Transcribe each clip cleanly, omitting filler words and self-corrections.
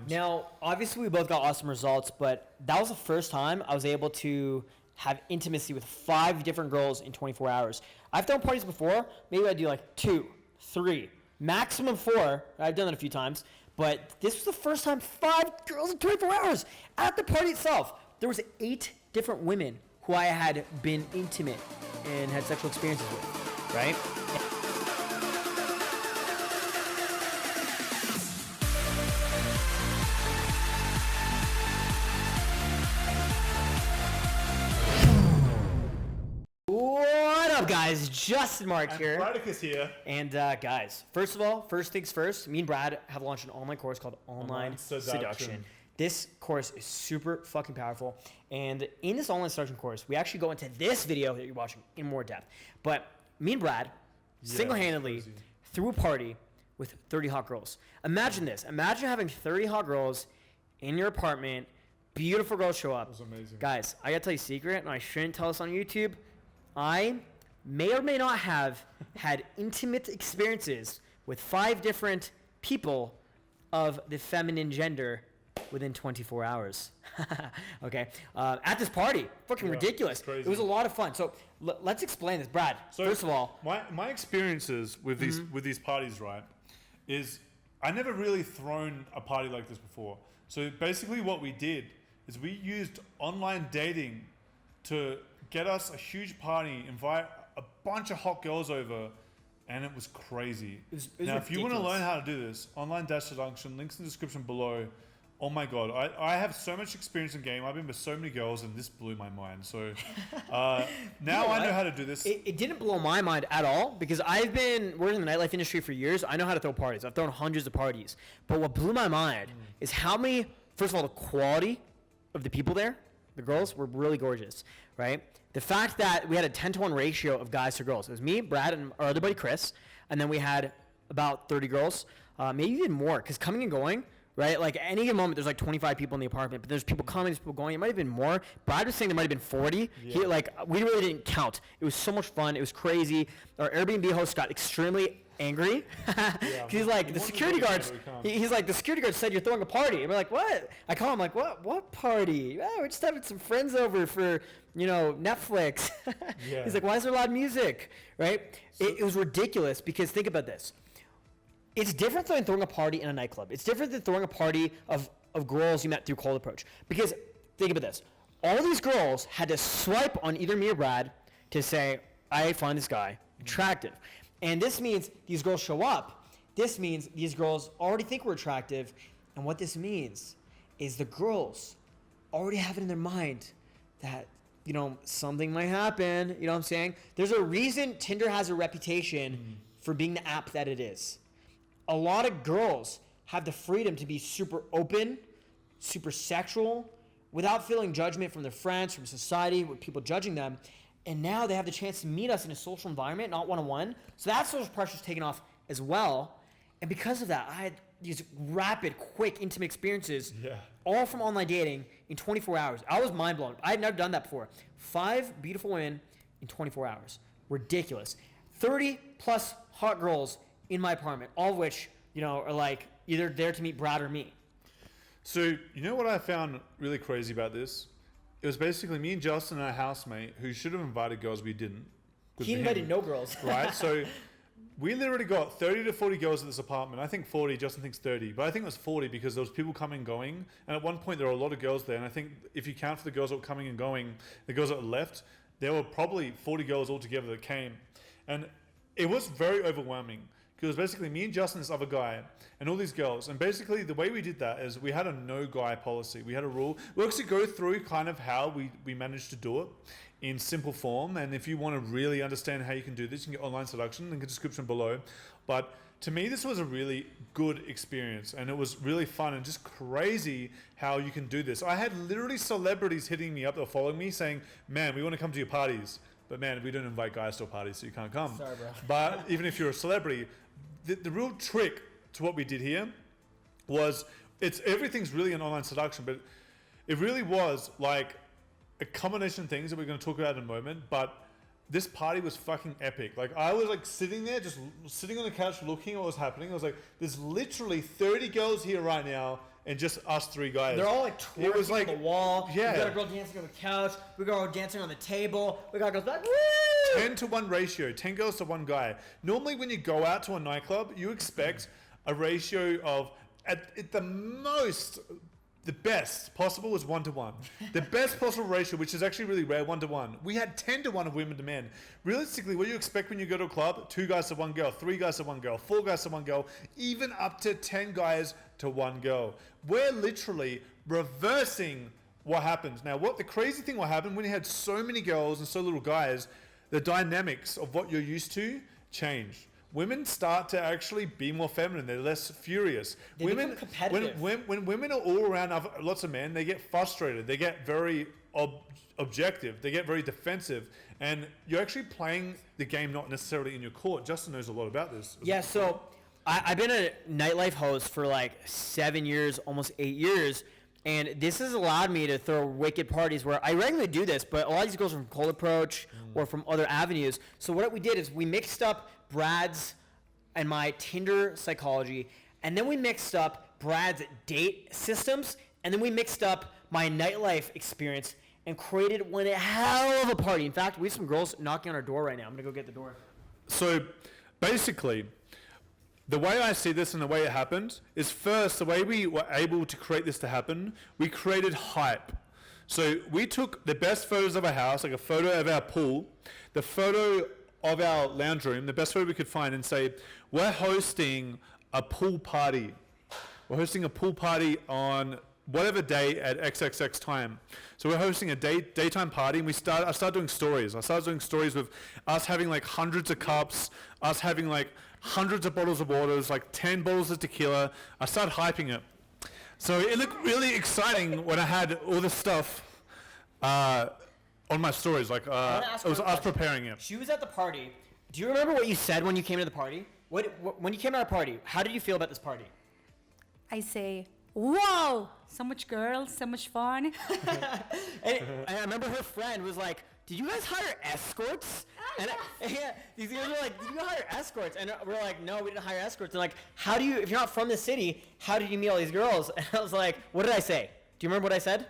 Now, obviously, we both got awesome results, but that was the first time I was able to have intimacy with 5 different girls in 24 hours. I've done parties before. Maybe I do like 2, 3, maximum 4. I've done that a few times. But this was the first time 5 girls in 24 hours. At the party itself, there was 8 different women who I had been intimate and had sexual experiences with, right? What up, guys? Justin Marc here. Marc is here. And guys, first of all, first things first, me and Brad have launched an online course called Online Seduction. This course is super fucking powerful. And in this online seduction course, we actually go into this video that you're watching in more depth. But me and Brad single-handedly threw a party with 30 hot girls. Imagine this. Imagine having 30 hot girls in your apartment. Beautiful girls show up. That was amazing. Guys, I gotta tell you a secret, and I shouldn't tell this on YouTube. I may or may not have had intimate experiences with 5 different people of the feminine gender within 24 hours. Okay. At this party. Fucking ridiculous. It was a lot of fun. So let's explain this. Brad, so first of all. My experiences with these parties, right, is I never really thrown a party like this before. So basically what we did is we used online dating to get us a huge party, invite a bunch of hot girls over, and it was crazy. It was now, ridiculous. If you want to learn how to do this, online seduction, links in the description below. Oh my God, I have so much experience in game. I've been with so many girls, and this blew my mind. So now I know how to do this. It didn't blow my mind at all, because I've been working in the nightlife industry for years. I know how to throw parties. I've thrown hundreds of parties. But what blew my mind is how many, first of all, the quality of the people there. The girls were really gorgeous, right? The fact that we had a 10-to-1 ratio of guys to girls. It was me, Brad, and our other buddy, Chris. And then we had about 30 girls, maybe even more, because coming and going, right? Like, at any given moment, there's like 25 people in the apartment, but there's people coming, there's people going. It might have been more. Brad was saying there might have been 40. Yeah. We really didn't count. It was so much fun. It was crazy. Our Airbnb host got extremely angry. He's like, the security guards, he's like, the security guard said you're throwing a party. And we're like, what? I call him like, what party? Oh, we're just having some friends over for, Netflix. He's like, why is there loud music? Right? It was ridiculous, because think about this. It's different than throwing a party in a nightclub. It's different than throwing a party of girls you met through cold approach. Because think about this. All these girls had to swipe on either me or Brad to say, I find this guy attractive. And this means these girls show up. This means these girls already think we're attractive. And what this means is the girls already have it in their mind that, something might happen. You know what I'm saying? There's a reason Tinder has a reputation for being the app that it is. A lot of girls have the freedom to be super open, super sexual, without feeling judgment from their friends, from society, with people judging them. And now they have the chance to meet us in a social environment, not one-on-one. So that social pressure is taken off as well. And because of that, I had these rapid, quick, intimate experiences, all from online dating in 24 hours. I was mind blown. I had never done that before. 5 beautiful women in 24 hours. Ridiculous. 30 plus hot girls in my apartment, all of which, are like either there to meet Brad or me. So, what I found really crazy about this? It was basically me and Justin and our housemate, who should have invited girls, we didn't. He invited no girls. Right? So we literally got 30 to 40 girls at this apartment. I think 40, Justin thinks 30. But I think it was 40 because there was people coming and going. And at one point, there were a lot of girls there. And I think if you count for the girls that were coming and going, the girls that left, there were probably 40 girls altogether that came. And it was very overwhelming. Because it was basically me and Justin, this other guy, and all these girls. And basically the way we did that is we had a no guy policy. We had a rule. We'll actually go through kind of how we managed to do it in simple form. And if you want to really understand how you can do this, you can get online seduction, link in the description below. But to me, this was a really good experience. And it was really fun and just crazy how you can do this. I had literally celebrities hitting me up or following me saying, man, we want to come to your parties. But man, we don't invite guys to a party, so you can't come. Sorry, bro. But even if you're a celebrity, the real trick to what we did here was everything's really an online seduction, but it really was like a combination of things that we're going to talk about in a moment. But this party was fucking epic. Like, I was like sitting there, just sitting on the couch looking at what was happening. I was like, there's literally 30 girls here right now and just us 3 guys. They're all like It was twerking like on the wall. yeah. We got a girl dancing on the couch. We got a girl dancing on the table. We got girls like, woo! 10 to 1 ratio, 10 girls to 1 guy. Normally when you go out to a nightclub, you expect a ratio of, at the most, the best possible is 1 to 1. The best possible ratio, which is actually really rare, 1 to 1. We had 10 to 1 of women to men. Realistically, what do you expect when you go to a club? 2 guys to 1 girl, 3 guys to 1 girl, 4 guys to 1 girl, even up to 10 guys to 1 girl. We're literally reversing what happens. Now, what happened when you had so many girls and so little guys, the dynamics of what you're used to change. Women start to actually be more feminine. They're less furious. They become competitive. When women are all around lots of men, they get frustrated. They get very objective. They get very defensive. And you're actually playing the game not necessarily in your court. Justin knows a lot about this. Yeah, so I've been a nightlife host for like 7 years, almost 8 years. And this has allowed me to throw wicked parties where I regularly do this, but a lot of these girls are from Cold Approach or from other avenues. So what we did is we mixed up Brad's and my Tinder psychology, and then we mixed up Brad's date systems, and then we mixed up my nightlife experience and created one hell of a party. In fact, we have some girls knocking on our door right now. I'm going to go get the door. So basically, the way I see this and the way it happened is first, the way we were able to create this to happen, we created hype. So we took the best photos of our house, like a photo of our pool, the photo of our lounge room, the best photo we could find, and say, we're hosting a pool party. We're hosting a pool party on whatever day at XXX time. So we're hosting a daytime party, and I started doing stories. I started doing stories with us having like hundreds of cups, us having like hundreds of bottles of waters, like 10 bottles of tequila. I started hyping it. So it looked really exciting when I had all this stuff on my stories. Like it was us preparing it. She was at the party. Do you remember what you said when you came to the party? When you came to our party, how did you feel about this party? I say, whoa, so much girls, so much fun. And I remember her friend was like, did you guys hire escorts? And yeah, these guys were like, did you hire escorts? And we're like, no, we didn't hire escorts. And like, if you're not from the city, how did you meet all these girls? And I was like, what did I say? Do you remember what I said?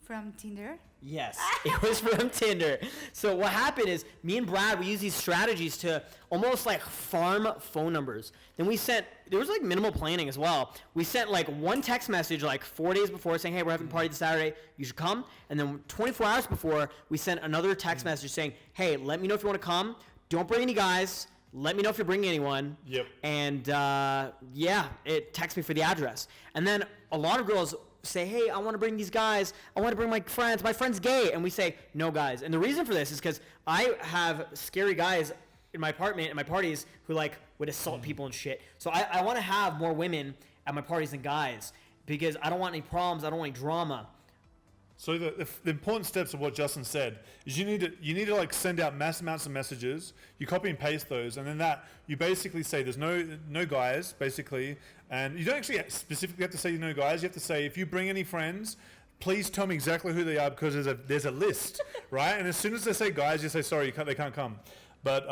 From Tinder? Yes, it was from Tinder. So what happened is me and Brad, we used these strategies to almost like farm phone numbers. Then there was like minimal planning as well. We sent like one text message like 4 days before saying, hey, we're having a party this Saturday, you should come. And then 24 hours before, we sent another text message saying, hey, let me know if you want to come. Don't bring any guys. Let me know if you're bringing anyone. Yep. And it texts me for the address. And then a lot of girls say, hey, I want to bring these guys. I want to bring my friends. My friend's gay. And we say, no guys. And the reason for this is because I have scary guys in my apartment and my parties who like would assault people and shit. So I want to have more women at my parties than guys because I don't want any problems. I don't want any drama. So the important steps of what Justin said is you need to like send out mass amounts of messages. You copy and paste those, and then you basically say there's no guys basically, and you don't actually specifically have to say no guys. You have to say if you bring any friends, please tell me exactly who they are because there's a list, right? And as soon as they say guys, you say sorry, they can't come. But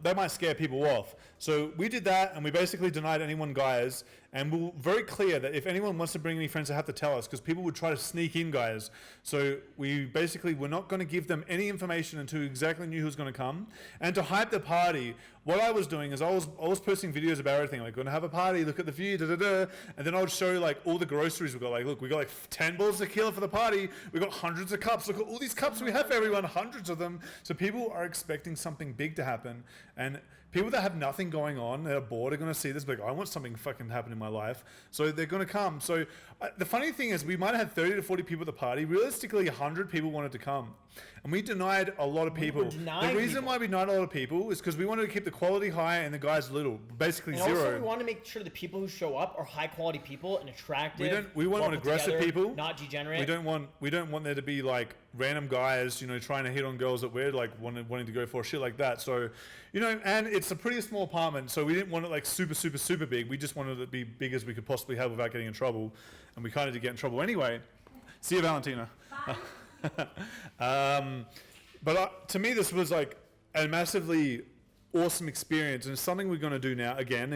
that might scare people off. So we did that, and we basically denied anyone guys, and we were very clear that if anyone wants to bring any friends, they have to tell us, because people would try to sneak in guys. So we basically were not going to give them any information until we exactly knew who was going to come. And to hype the party, what I was doing is I was posting videos about everything, like, going to have a party, look at the view, and then I would show like all the groceries we got. Like, look, we got like 10 bottles of tequila for the party. We got hundreds of cups. Look at all these cups we have for everyone, hundreds of them. So people are expecting something big to happen, and people that have nothing going on, that are bored, are going to see this, like, I want something fucking to happen in my life. So they're going to come. So the funny thing is we might have had 30 to 40 people at the party. Realistically, 100 people wanted to come. And we denied a lot of people. The reason why we denied a lot of people is because we wanted to keep the quality high and the guys little, basically and zero. Also, we want to make sure the people who show up are high quality people and attractive. We want aggressive together, people, not degenerate. We don't want there to be like random guys, trying to hit on girls that we're like wanting to go for, shit like that. So, and it's a pretty small apartment, so we didn't want it like super, super, super big. We just wanted it to be big as we could possibly have without getting in trouble, and we kind of did get in trouble anyway. See you, Valentina. But to me, this was like a massively awesome experience, and it's something we're going to do now again.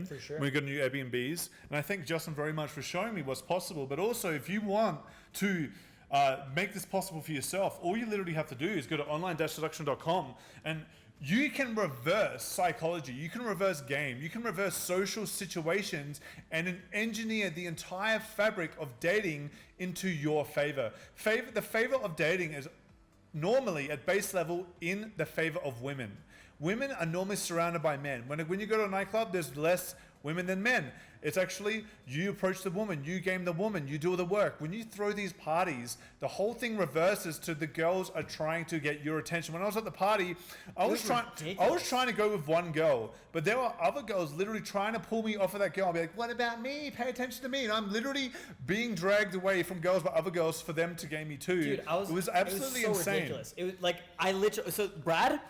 For sure. We're going to do Airbnbs, and I thank Justin very much for showing me what's possible. But also, if you want to make this possible for yourself, all you literally have to do is go to online-seduction.com, and you can reverse psychology, you can reverse game, you can reverse social situations and engineer the entire fabric of dating into your favor. The favor of dating is normally at base level in the favor of women. Women are normally surrounded by men. When you go to a nightclub, there's less women than men. It's actually you approach the woman, you game the woman, you do all the work. When you throw these parties, the whole thing reverses to the girls are trying to get your attention. When I was at the party, I was trying to go with one girl, but there were other girls literally trying to pull me off of that girl. I'll be like, what about me? Pay attention to me. And I'm literally being dragged away from girls by other girls for them to game me too. Dude, it was absolutely so insane. ridiculous. It was like, so Brad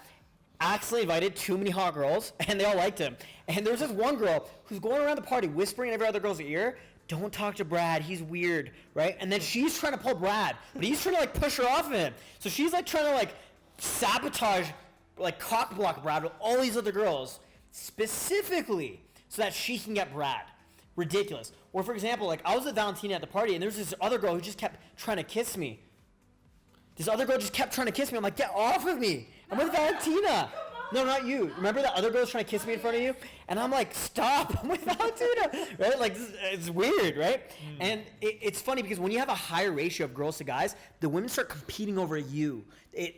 accidentally invited too many hot girls, and they all liked him. And there was this one girl who's going around the party whispering in every other girl's ear, don't talk to Brad, he's weird, right? And then she's trying to pull Brad, but he's trying to like push her off of him. So she's like trying to like sabotage, like cock block Brad with all these other girls, specifically so that she can get Brad. Ridiculous. Or for example, like I was with Valentina at the party, and there was this other girl who just kept trying to kiss me. This other girl just kept trying to kiss me. I'm like, get off of me. I'm with Valentina. No, not you. Remember that other girl was trying to kiss me in front of you? And I'm like, stop. I'm with Valentina. Right? Like, it's weird, right? And it's funny because when you have a higher ratio of girls to guys, the women start competing over you.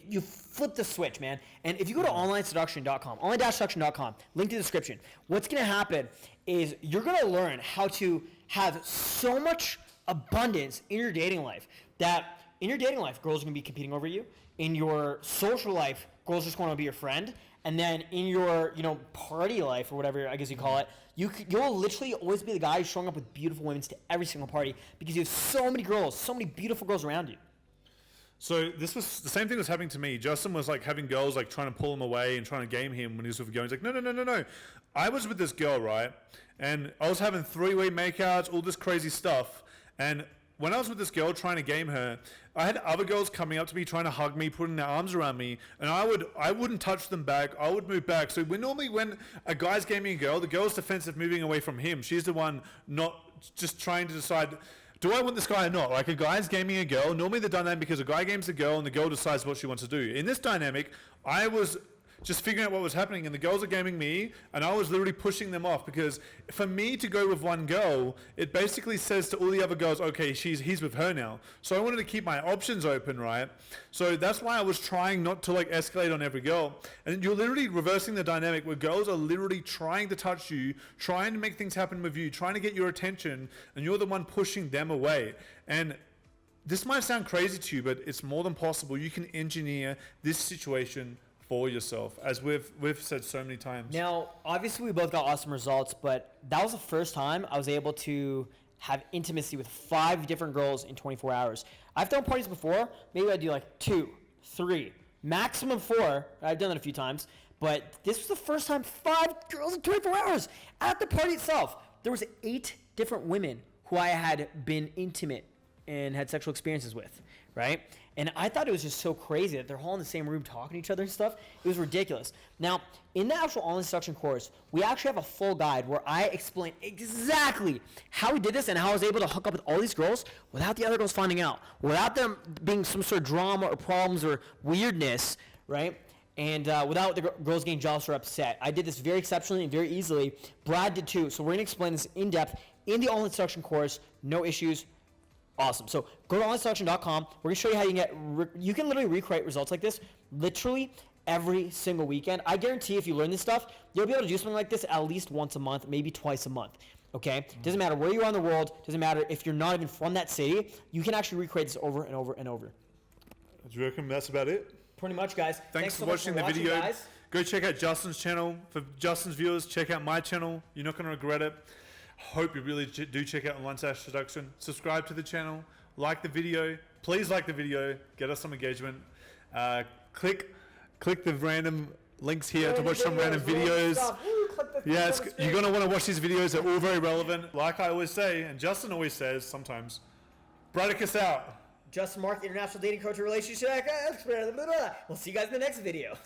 You flip the switch, man. And if you go to online-seduction.com, online-seduction.com, link to the description, what's going to happen is you're going to learn how to have so much abundance in your dating life that in your dating life, girls are going to be competing over you. In your social life, girls just want to be your friend. And then in your, party life or whatever I guess you call it, you'll literally always be the guy showing up with beautiful women to every single party because you have so many girls, so many beautiful girls around you. So this was the same thing was happening to me. Justin was like having girls like trying to pull him away and trying to game him when he was with a girl. He's like, no. I was with this girl, right? And I was having 3-way makeouts, all this crazy stuff. And when I was with this girl trying to game her, I had other girls coming up to me, trying to hug me, putting their arms around me, and I wouldn't touch them back. I would move back. So when a guy's gaming a girl, the girl's defensive, moving away from him. She's the one not just trying to decide, do I want this guy or not? Like a guy's gaming a girl. Normally the dynamic is a guy games a girl and the girl decides what she wants to do. In this dynamic, I was just figuring out what was happening, and the girls are gaming me, and I was literally pushing them off because for me to go with one girl, it basically says to all the other girls, okay, he's with her now. So I wanted to keep my options open, right? So that's why I was trying not to like escalate on every girl. And you're literally reversing the dynamic where girls are literally trying to touch you, trying to make things happen with you, trying to get your attention, and you're the one pushing them away. And this might sound crazy to you, but it's more than possible. You can engineer this situation for yourself, as we've said so many times. Now, obviously, we both got awesome results, but that was the first time I was able to have intimacy with 5 different girls in 24 hours. I've done parties before. Maybe I do like 2, 3, maximum 4. I've done that a few times, but this was the first time 5 girls in 24 hours at the party itself. There was 8 different women who I had been intimate and had sexual experiences with, right? And I thought it was just so crazy that they're all in the same room talking to each other and stuff. It was ridiculous. Now, in the actual online seduction course, we actually have a full guide where I explain exactly how we did this and how I was able to hook up with all these girls without the other girls finding out, without them being some sort of drama or problems or weirdness, right? And without the girls getting jealous or upset. I did this very exceptionally and very easily. Brad did too. So we're going to explain this in depth in the online seduction course. No issues. Awesome. So go to onlineseduction.com. We're going to show you how you can literally recreate results like this literally every single weekend. I guarantee if you learn this stuff, you'll be able to do something like this at least once a month, maybe twice a month. Okay? Doesn't matter where you are in the world. Doesn't matter if you're not even from that city. You can actually recreate this over and over and over. Do you reckon that's about it? Pretty much, guys. Thanks so for watching the video. Guys. Go check out Justin's channel. For Justin's viewers, check out my channel. You're not going to regret it. Hope you really do check out Online-Seduction. Subscribe to the channel. Like the video. Please like the video. Get us some engagement. Click the random links here to watch some random videos. Yes, you're going to want to watch these videos. They're all very relevant. Like I always say, and Justin always says sometimes, Bradicus out. Justin Marc, international dating coach and relationship expert. We'll see you guys in the next video.